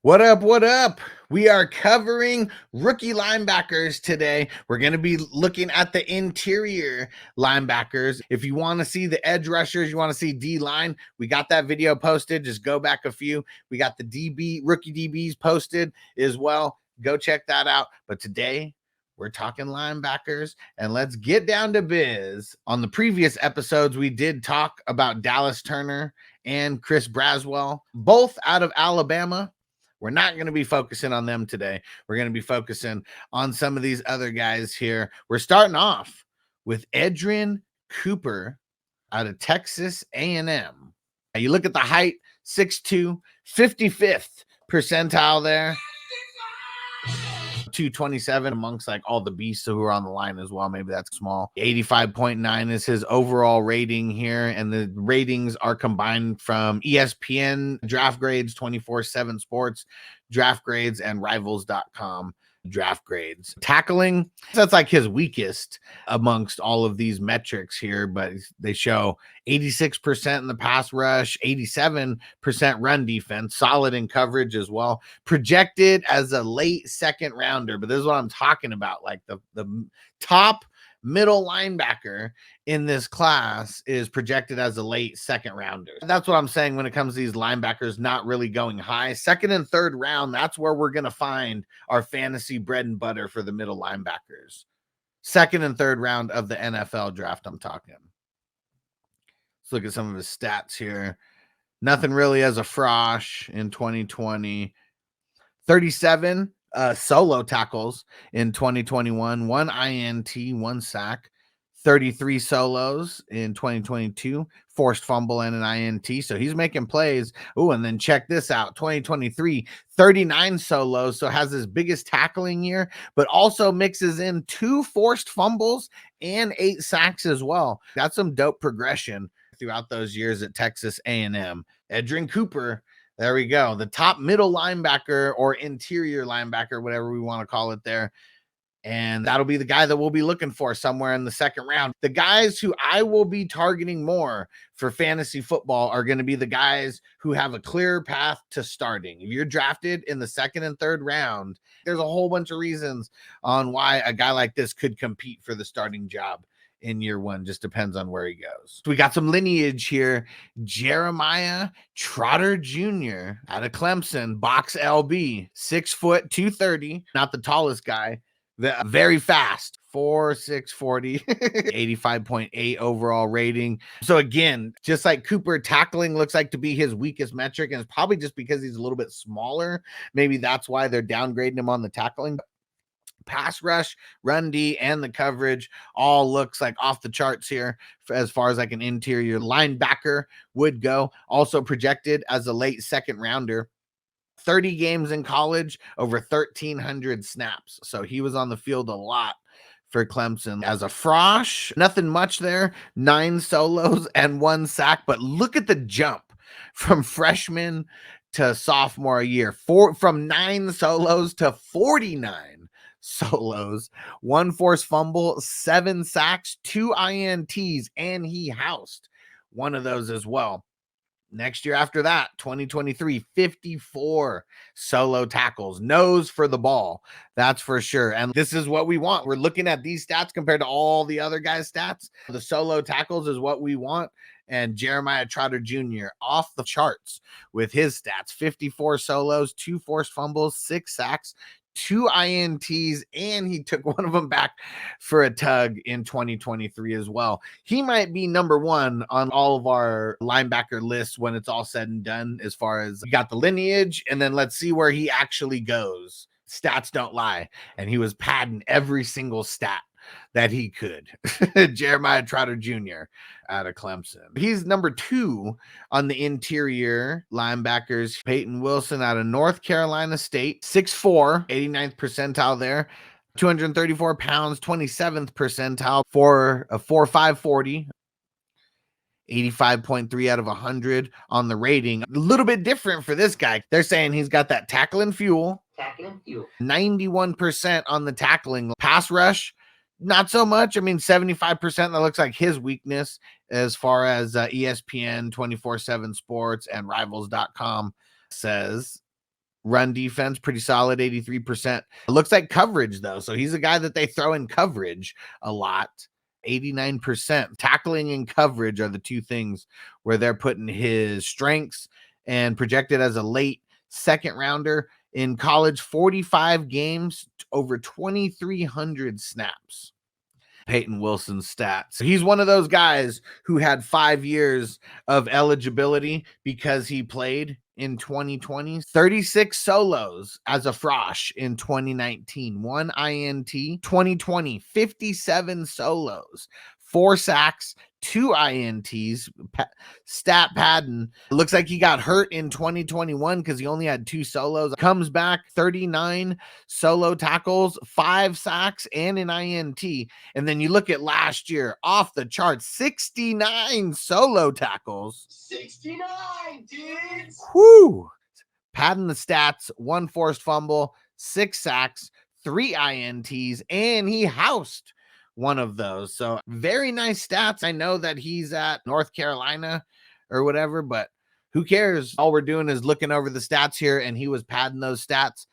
What up? What up? We are covering rookie linebackers today. We're going to be looking at the interior linebackers. If you want to see the edge rushers, you want to see D-line, we got that video posted. Just go back a few. We got the rookie DBs posted as well. Go check that out. But today, we're talking linebackers, and let's get down to biz. On the previous episodes, we did talk about Dallas Turner and Chris Braswell, both out of Alabama. We're not going to be focusing on them today. We're going to be focusing on some of these other guys here. We're starting off with Edgerrin Cooper out of Texas A&M. Now you look at the height, 6'2", 55th percentile there. 227 amongst like all the beasts who are on the line as well. Maybe that's small. 85.9 is his overall rating here, and the ratings are combined from ESPN draft grades, 24/7 sports draft grades, and rivals.com draft grades. Tackling, that's like his weakest amongst all of these metrics here, but they show 86% in the pass rush, 87% run defense, solid in coverage as well. Projected as a late second rounder, but this is what I'm talking about. Like the top middle linebacker in this class is projected as a late second rounder. That's what I'm saying when it comes to these linebackers not really going high. Second and third round, that's where we're going to find our fantasy bread and butter for the middle linebackers. Second and third round of the NFL draft, I'm talking. Let's look at some of his stats here. Nothing really as a frosh in 2020. 37 solo tackles in 2021, 1 INT, 1 sack, 33 solos in 2022, forced fumble and an INT. So he's making plays. Oh, and then check this out. 2023, 39 solos. So has his biggest tackling year, but also mixes in 2 forced fumbles and 8 sacks as well. That's some dope progression throughout those years at Texas A&M. Edgerrin Cooper, there we go. The top middle linebacker or interior linebacker, whatever we want to call it there. And that'll be the guy that we'll be looking for somewhere in the second round. The guys who I will be targeting more for fantasy football are going to be the guys who have a clear path to starting. If you're drafted in the second and third round, there's a whole bunch of reasons on why a guy like this could compete for the starting job in year one. Just depends on where he goes. We got some lineage here. Jeremiah Trotter Jr. out of Clemson, box LB, 6 foot 230, not the tallest guy, very fast, 4.6 40, 85.8 overall rating. So again, just like Cooper, tackling looks like to be his weakest metric, and it's probably just because he's a little bit smaller. Maybe that's why they're downgrading him on the tackling. Pass rush, run D, and the coverage all looks like off the charts here as far as like an interior linebacker would go. Also projected as a late second rounder. 30 games in college, over 1,300 snaps. So he was on the field a lot for Clemson. As a frosh, nothing much there. 9 solos and 1 sack. But look at the jump from freshman to sophomore year. From 9 solos to 49 solos, 1 forced fumble, 7 sacks, 2 INTs, and he housed one of those as well. Next year after that, 2023, 54 solo tackles, nose for the ball. That's for sure. And this is what we want. We're looking at these stats compared to all the other guys' stats. The solo tackles is what we want. And Jeremiah Trotter Jr. off the charts with his stats, 54 solos, 2 forced fumbles, 6 sacks, 2 INTs, and he took one of them back for a tug in 2023 as well. He might be number 1 on all of our linebacker lists when it's all said and done, as far as we got the lineage, and then let's see where he actually goes. Stats don't lie, and he was padding every single stat that he could. Jeremiah Trotter Jr. out of Clemson. He's number 2 on the interior linebackers. Peyton Wilson out of North Carolina State, 6'4", 89th percentile there. 234 pounds, 27th percentile for a 4.5 40. 85.3 out of 100 on the rating. A little bit different for this guy. They're saying he's got that tackling fuel. 91% on the tackling. Pass rush, not so much. I mean, 75%, that looks like his weakness as far as ESPN, 24/7 Sports, and Rivals.com says. Run defense, pretty solid, 83%. It looks like coverage, though. So he's a guy that they throw in coverage a lot. 89%. Tackling and coverage are the two things where they're putting his strengths, and projected as a late second rounder in college, 45 games, over 2,300 snaps. Peyton Wilson's stats. He's one of those guys who had 5 years of eligibility because he played in 2020. 36 solos as a Frosh in 2019, 1 INT. 2020, 57 solos, 4 sacks, 2 INTs. Stat padding. It looks like he got hurt in 2021 because he only had 2 solos. Comes back, 39 solo tackles, 5 sacks, and an INT. And then you look at last year, off the charts, 69 solo tackles. 69, dudes. Whoo! Padding the stats, 1 forced fumble, 6 sacks, 3 INTs, and he housed one of those. So very nice stats. I know that he's at North Carolina or whatever, but who cares? All we're doing is looking over the stats here, and he was padding those stats.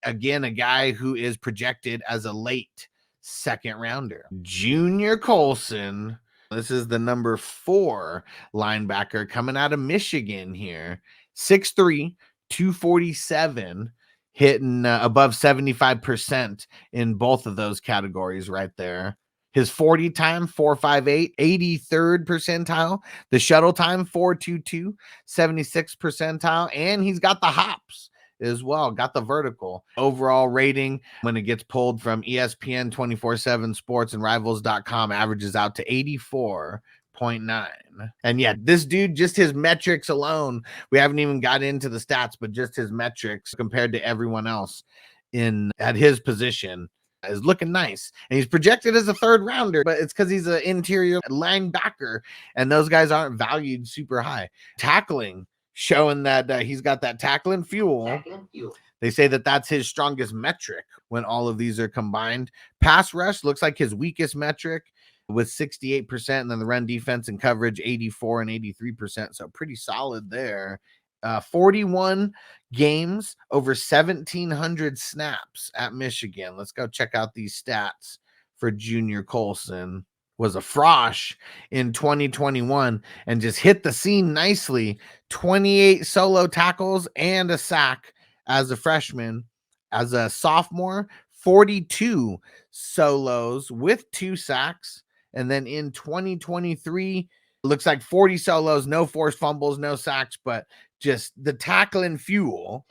Again, a guy who is projected as a late second rounder. Junior Colson. This is the number 4 linebacker coming out of Michigan here. 6'3", 247, hitting above 75% in both of those categories right there. His 40 time, 4.58, 83rd percentile. The shuttle time, 4.22, 76th percentile. And he's got the hops as well, got the vertical. Overall rating, when it gets pulled from ESPN, 24/7 Sports, and Rivals.com, averages out to 84.9. And yeah, this dude, just his metrics alone, we haven't even got into the stats, but just his metrics compared to everyone else at his position is looking nice. And he's projected as a 3rd rounder, but it's because he's an interior linebacker, and those guys aren't valued super high. Tackling, showing that he's got that tackling fuel. They say that that's his strongest metric when all of these are combined. Pass rush looks like his weakest metric with 68%, and then the run defense and coverage 84 and 83%. So pretty solid there. 41 games, over 1,700 snaps at Michigan. Let's go check out these stats for Junior Colson. Was a Frosh in 2021 and just hit the scene nicely. 28 solo tackles and a sack as a freshman. As a sophomore, 42 solos with 2 sacks. And then in 2023, looks like 40 solos, no forced fumbles, no sacks, but just the tackling fuel.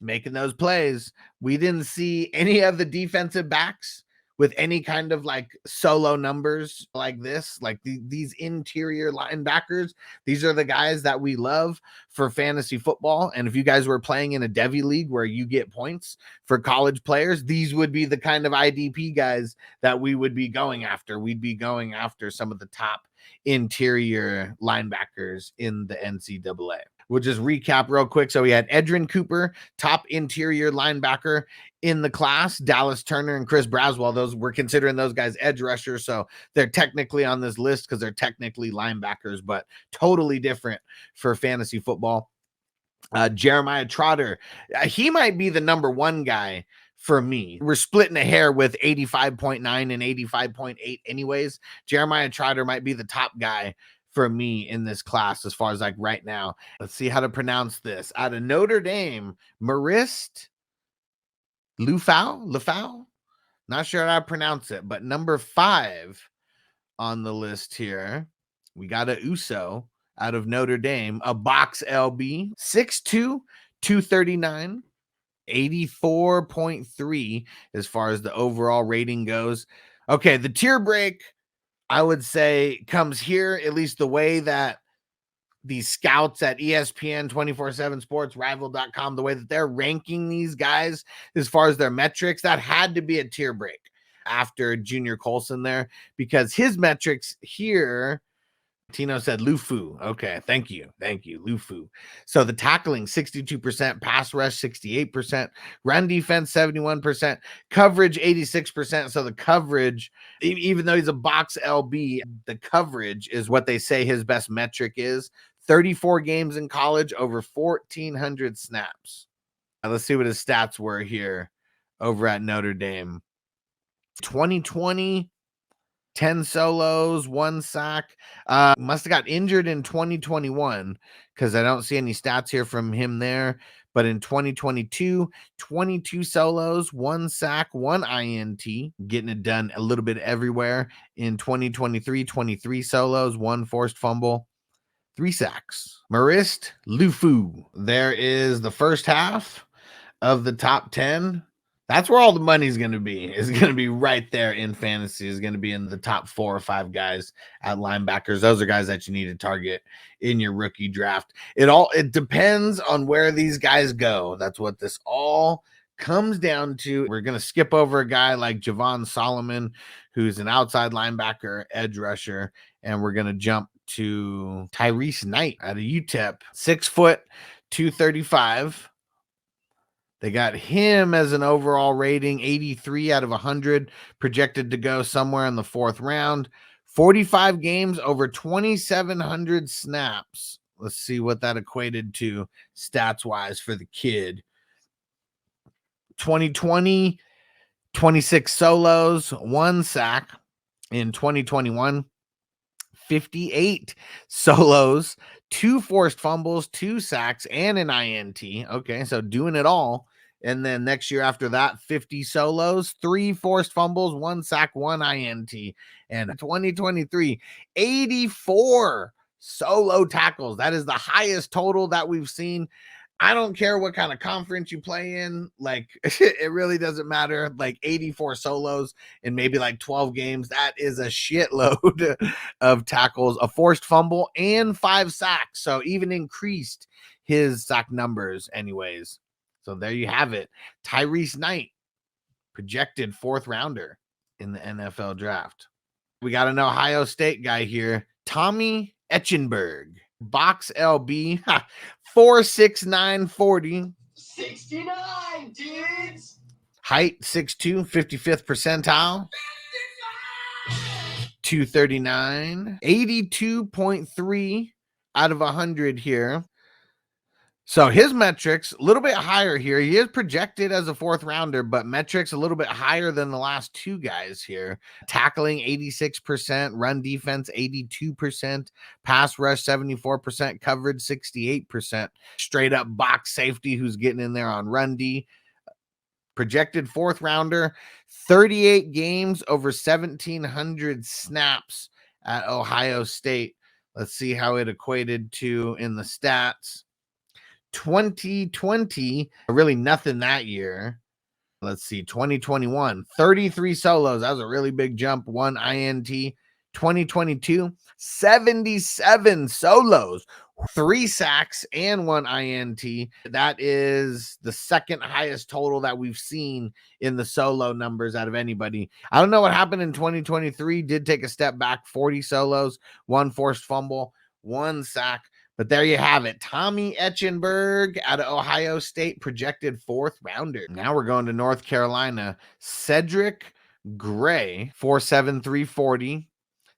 Making those plays. We didn't see any of the defensive backs with any kind of like solo numbers like this, like these interior linebackers. These are the guys that we love for fantasy football. And if you guys were playing in a Devy league where you get points for college players, these would be the kind of IDP guys that we would be going after. We'd be going after some of the top interior linebackers in the NCAA. We'll just recap real quick. So we had Edrin Cooper, top interior linebacker in the class. Dallas Turner and Chris Braswell, those we're considering those guys edge rushers. So they're technically on this list because they're technically linebackers, but totally different for fantasy football. Jeremiah Trotter, he might be the number 1 guy for me. We're splitting a hair with 85.9 and 85.8 anyways. Jeremiah Trotter might be the top guy for me in this class as far as like right now. Let's see how to pronounce this. Out of Notre Dame, Marist Lufau? Not sure how to pronounce it, but number 5 on the list here. We got a Uso out of Notre Dame, a box LB, 6'2", 239, 84.3 as far as the overall rating goes. Okay, the tier break, I would say, comes here, at least the way that these scouts at ESPN, 24/7 Sports, Rival.com, the way that they're ranking these guys as far as their metrics, that had to be a tier break after Junior Colson there, because his metrics here, Tino said Lufu. Okay, thank you, Lufu. So the tackling, 62%, pass rush, 68%, run defense, 71%, coverage, 86%. So the coverage, even though he's a box LB, the coverage is what they say his best metric is. 34 games in college, over 1,400 snaps. Let's see what his stats were here over at Notre Dame. 2020, 10 solos, 1 sack. Must have got injured in 2021 because I don't see any stats here from him there. But in 2022, 22 solos, 1 sack, 1 INT, getting it done a little bit everywhere. In 2023, 23 solos, 1 forced fumble, 3 sacks. Marist Lufu. There is the first half of the top 10. That's where all the money's going to be. It's going to be right there in fantasy. Is going to be in the top 4 or 5 guys at linebackers. Those are guys that you need to target in your rookie draft. It depends on where these guys go. That's what this all comes down to. We're going to skip over a guy like Javon Solomon, who's an outside linebacker, edge rusher, and we're going to jump to Tyrese Knight out of UTEP, 6 foot, 235. They got him as an overall rating, 83 out of 100, projected to go somewhere in the 4th round. 45 games, over 2,700 snaps. Let's see what that equated to stats-wise for the kid. 2020, 26 solos, 1 sack. In 2021, 58 solos, 2 forced fumbles, 2 sacks, and an INT. Okay, so doing it all. And then next year after that, 50 solos, 3 forced fumbles, 1 sack, 1 INT. And 2023, 84 solo tackles. That is the highest total that we've seen. I don't care what kind of conference you play in. Like, it really doesn't matter. Like 84 solos in maybe like 12 games. That is a shitload of tackles, a forced fumble, and 5 sacks. So even increased his sack numbers anyways. So there you have it. Tyrese Knight, projected 4th rounder in the NFL draft. We got an Ohio State guy here, Tommy Etchenberg. Box LB, 4'6", 40. 69, dudes. Height 6'2", 55th percentile. 239, 82.3 out of 100 here. So his metrics a little bit higher here. He is projected as a 4th rounder, but metrics a little bit higher than the last 2 guys here. Tackling 86%, run defense 82%, pass rush 74%, coverage 68%. Straight up box safety who's getting in there on run D. Projected 4th rounder, 38 games, over 1,700 snaps at Ohio State. Let's see how it equated to in the stats. 2020, really nothing that year. Let's see, 2021, 33 solos. That was a really big jump, 1 INT. 2022, 77 solos, 3 sacks, and 1 INT. That is the 2nd highest total that we've seen in the solo numbers out of anybody. I don't know what happened in 2023. Did take a step back, 40 solos, 1 forced fumble, 1 sack. But there you have it. Tommy Etchenberg out of Ohio State, projected 4th rounder. Now we're going to North Carolina. Cedric Gray, 4'7", 340.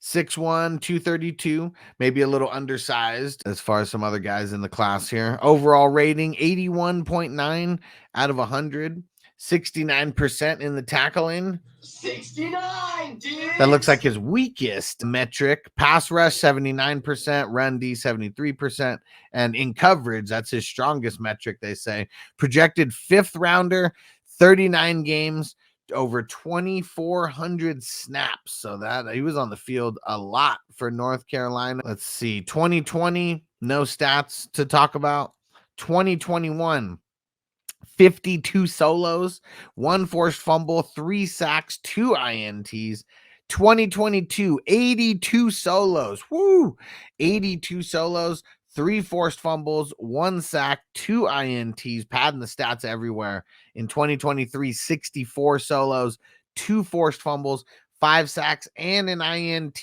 6'1", 232, maybe a little undersized as far as some other guys in the class here. Overall rating, 81.9 out of 100. 69% in the tackling. 69, dude. That looks like his weakest metric. Pass rush, 79%. Run D, 73%. And in coverage, that's his strongest metric, they say. Projected 5th rounder, 39 games, over 2,400 snaps. So that he was on the field a lot for North Carolina. Let's see. 2020, no stats to talk about. 2021, 52 solos, 1 forced fumble, 3 sacks, 2 INTs. 2022, 82 solos. Woo! 82 solos, 3 forced fumbles, 1 sack, 2 INTs, padding the stats everywhere. In 2023, 64 solos, 2 forced fumbles, 5 sacks, and an INT.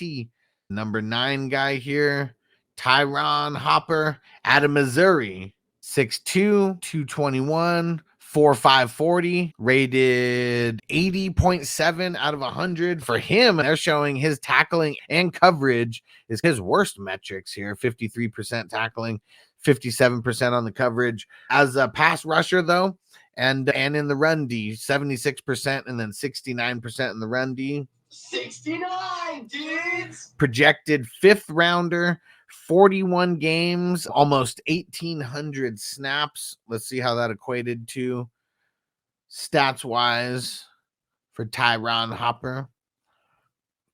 Number 9 guy here, Tyron Hopper out of Missouri. 6'2", 221, 4'5", 40, rated 80.7 out of 100. For him, they're showing his tackling and coverage is his worst metrics here. 53% tackling, 57% on the coverage. As a pass rusher, though, and in the run D, 76% and then 69% in the run D. 69, dudes. Projected 5th rounder, 41 games, almost 1,800 snaps. Let's see how that equated to stats wise for Tyron Hopper.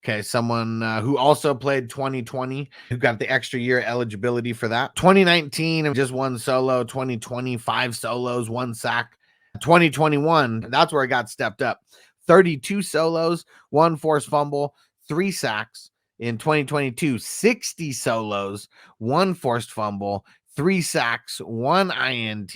Okay, someone who also played 2020, who got the extra year eligibility for that. 2019, just 1 solo. 2020, 5 solos, 1 sack. 2021, that's where it got stepped up. 32 solos, 1 forced fumble, 3 sacks. In 2022, 60 solos, 1 forced fumble, 3 sacks, 1 INT.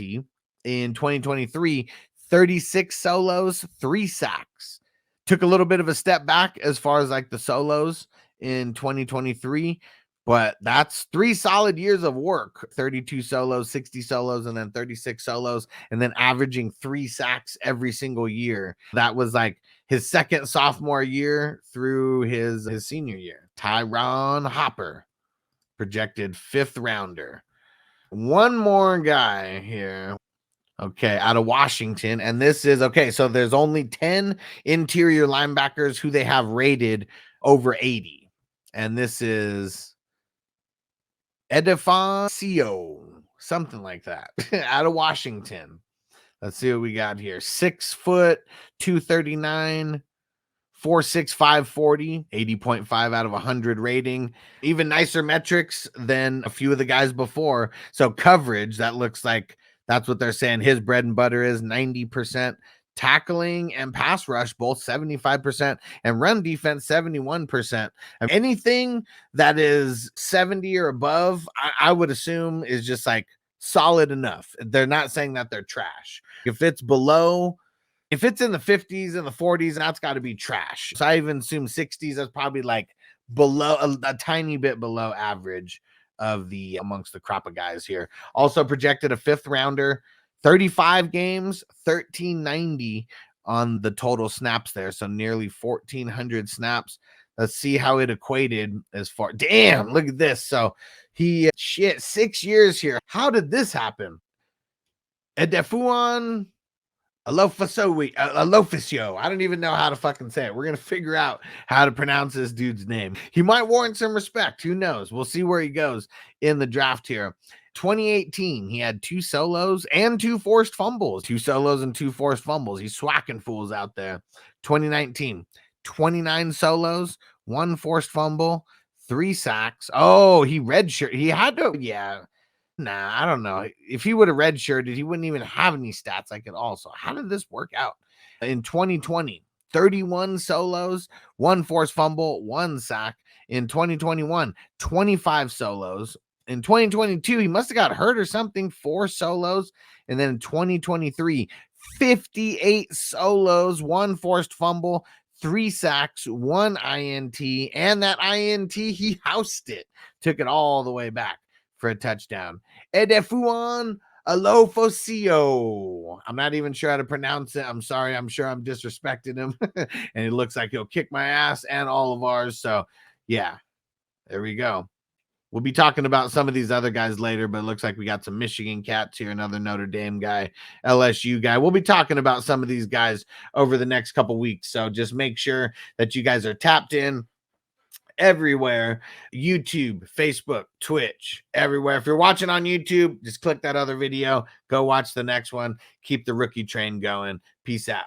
In 2023, 36 solos, 3 sacks. Took a little bit of a step back as far as like the solos in 2023, but that's 3 solid years of work. 32 solos, 60 solos, and then 36 solos, and then averaging 3 sacks every single year. That was like his second sophomore year through his senior year. Tyron Hopper, projected 5th rounder. One more guy here. Okay, out of Washington. And this is okay. So there's only 10 interior linebackers who they have rated over 80. And this is Edifancio, something like that, out of Washington. Let's see what we got here. 6 foot, 239, 4.6, 540, 80.5 out of 100 rating. Even nicer metrics than a few of the guys before. So coverage, that looks like that's what they're saying his bread and butter is. 90%. Tackling and pass rush, both 75%, and run defense, 71%. Anything that is 70 or above, I would assume is just like solid enough. They're not saying that they're trash. If it's below, if it's in the 50s and the 40s, that's got to be trash. So I even assume 60s, that's probably like below, a tiny bit below average of the amongst the crop of guys here. Also projected a 5th rounder, 35 games, 1,390 on the total snaps there. So nearly 1,400 snaps. Let's see how it equated as far. Damn, look at this. So he, 6 years here. How did this happen? Edefuan Aloficio. I don't even know how to fucking say it. We're going to figure out how to pronounce this dude's name. He might warrant some respect. Who knows? We'll see where he goes in the draft here. 2018, he had 2 solos and 2 forced fumbles. 2 solos and 2 forced fumbles. He's swacking fools out there. 2019, 29 solos, 1 forced fumble, 3 sacks. Oh, he redshirt. He had to, yeah. Nah, I don't know. If he would have redshirted, he wouldn't even have any stats like it all. So how did this work out? In 2020, 31 solos, 1 forced fumble, 1 sack. In 2021, 25 solos. In 2022, he must have got hurt or something, 4 solos. And then in 2023, 58 solos, 1 forced fumble, 3 sacks, 1 INT. And that INT, he housed it, took it all the way back for a touchdown. Edefuan Alofocio. I'm not even sure how to pronounce it. I'm sorry. I'm sure I'm disrespecting him. And it looks like he'll kick my ass and all of ours. So, yeah, there we go. We'll be talking about some of these other guys later, but it looks like we got some Michigan cats here, another Notre Dame guy, LSU guy. We'll be talking about some of these guys over the next couple weeks. So just make sure that you guys are tapped in everywhere. YouTube, Facebook, Twitch, everywhere. If you're watching on YouTube, just click that other video, go watch the next one. Keep the rookie train going. Peace out.